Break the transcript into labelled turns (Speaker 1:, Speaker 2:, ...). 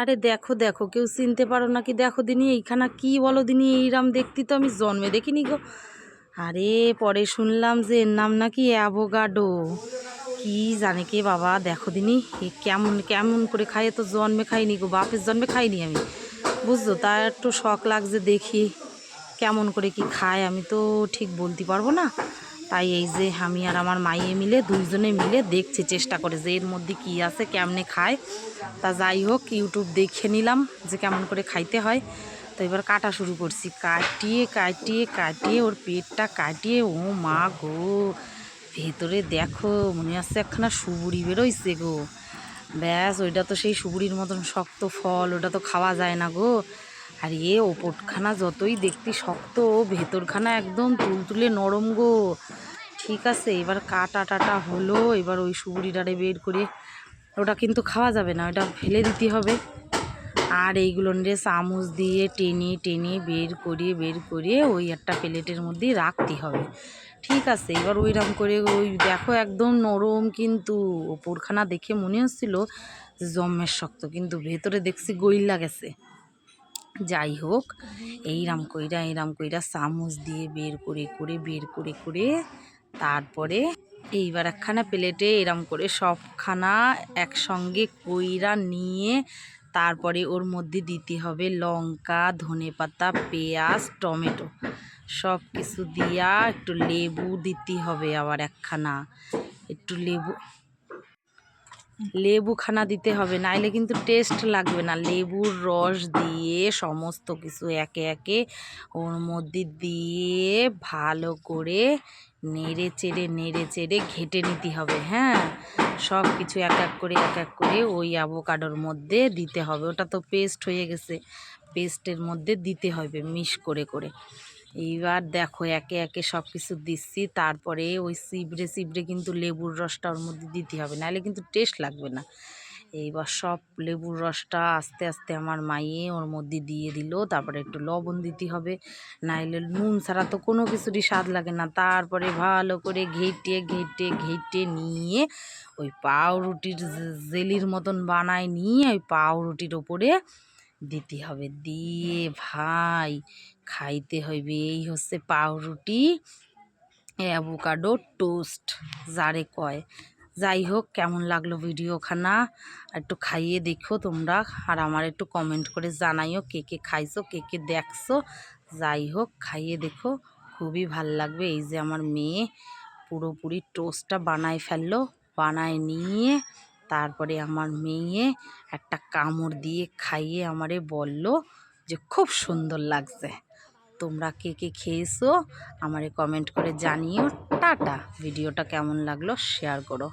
Speaker 1: আরে দেখো দেখো, কেউ চিনতে পারো নাকি? দেখো দিনি এইখানা কি বলো দিনি, এইরাম দেখতে তো আমি জন্মে দেখিনি গো। আরে পরে শুনলাম যে এর নাম নাকি অ্যাভোকাডো। কি জানে কে বাবা, দেখো দিনি এ কেমন কেমন করে খাই, তো জন্মে খাইনি গো, বাপের জন্মে খাইনি আমি, বুঝছো? তার একটু শখ লাগছে দেখি কেমন করে কি খায়, আমি তো ঠিক বলতে পারবো না। তাই এই যে আমি আর আমার মাইয়ে মিলে দুইজনে মিলে দেখছি, চেষ্টা করে যে এর মধ্যে কি আছে, কেমনে খায়। তা যাই হোক, ইউটিউব দেখে নিলাম যে কেমন করে খাইতে হয়। তো এবার কাটা শুরু করছি, কাটিয়ে কাটিয়ে কাটিয়ে ওর পেটটা কাটিয়ে, ও মা গো, ভেতরে দেখো মনে হচ্ছে একখানা সুবুড়ি বেরোইছে গো। ব্যাস, ওইটা তো সেই সুবুড়ির মতন শক্ত ফল, ওটা তো খাওয়া যায় না গো। আর ওপরখানা যতই দেখতে শক্ত, ভেতরখানা একদম তুলতুলে নরম গো। ঠিক আছে, এবার কাটা টাটা হলো, এবার ওই সুবুড়িটারে বের করে, ওটা কিন্তু খাওয়া যাবে না, ওটা ফেলে দিতে হবে। আর এইগুলো নিয়ে চামচ দিয়ে টেনে টেনে বের করে ওই একটা প্লেটের মধ্যে রাখতে হবে। ঠিক আছে, এবার ওইরকম করে ওই দেখো একদম নরম, কিন্তু ওপরখানা দেখে মনে হচ্ছিল যে জম্মের শক্ত, কিন্তু ভেতরে দেখছি গইল্লা গেছে। যাই হোক, এইরাম কইরা চামচ দিয়ে বের করে তারপরে এইবার একখানা প্লেটে এরম করে সবখানা একসঙ্গে কইরা নিয়ে, তারপরে ওর মধ্যে দিতে হবে লঙ্কা, ধনেপাতা, পেঁয়াজ, টমেটো, সব কিছু দিয়া একটু লেবু দিতে হবে। আবার একখানা একটু লেবুখানা দিতে হবে, নাইলে কিন্তু টেস্ট লাগবে না। লেবুর রস দিয়ে সমস্ত কিছু একে একে ওর মধ্যে দিয়ে ভালো করে নেড়ে চেড়ে ঘেটে নিতে হবে। হ্যাঁ, সব কিছু এক এক করে ওই অ্যাভোকাডোর মধ্যে দিতে হবে। ওটা তো পেস্ট হয়ে গেছে, পেস্টের মধ্যে দিতে হবে মিশ করে। এইবার দেখো একে একে সব কিছু দিচ্ছি, তারপরে ওই চিবড়ে কিন্তু লেবুর রসটা ওর মধ্যে দিতে হবে, নাহলে কিন্তু টেস্ট লাগবে না। এইবার সব লেবুর রসটা আস্তে আস্তে আমার মাইয়ে ওর মধ্যে দিয়ে দিল, তারপরে একটু লবণ দিতে হবে, নাইলে নুন ছাড়া তো কোনো কিছুরই স্বাদ লাগে না। তারপরে ভালো করে ঘেটে নিয়ে ওই পাউরুটির জেলির মতন বানায় নিয়ে ওই পাউরুটির ওপরে দিতে হবে, দিয়ে ভাই খাইতে হইবে। এই হচ্ছে পাউরুটি অ্যাভোকাডো টোস্ট যারে কয়। যাই হোক, কেমন লাগলো ভিডিওখানা একটু খাইয়ে দেখো তোমরা, আর আমার একটু কমেন্ট করে জানাইও কে কে খাইছো, কে কে দেখছো। যাই হোক, খাইয়ে দেখো, খুবই ভাল লাগবে। এই যে আমার মেয়ে পুরোপুরি টোস্টটা বানায় ফেললো, বানায় নিয়ে তারপরে আমার মেয়ে একটা কামড় দিয়ে খাইয়ে আমারে বলল যে খুব সুন্দর লাগছে। তোমরা কে কে খেয়েছো আমারে কমেন্ট করে জানিও। টাটা। ভিডিওটা কেমন লাগলো শেয়ার করো।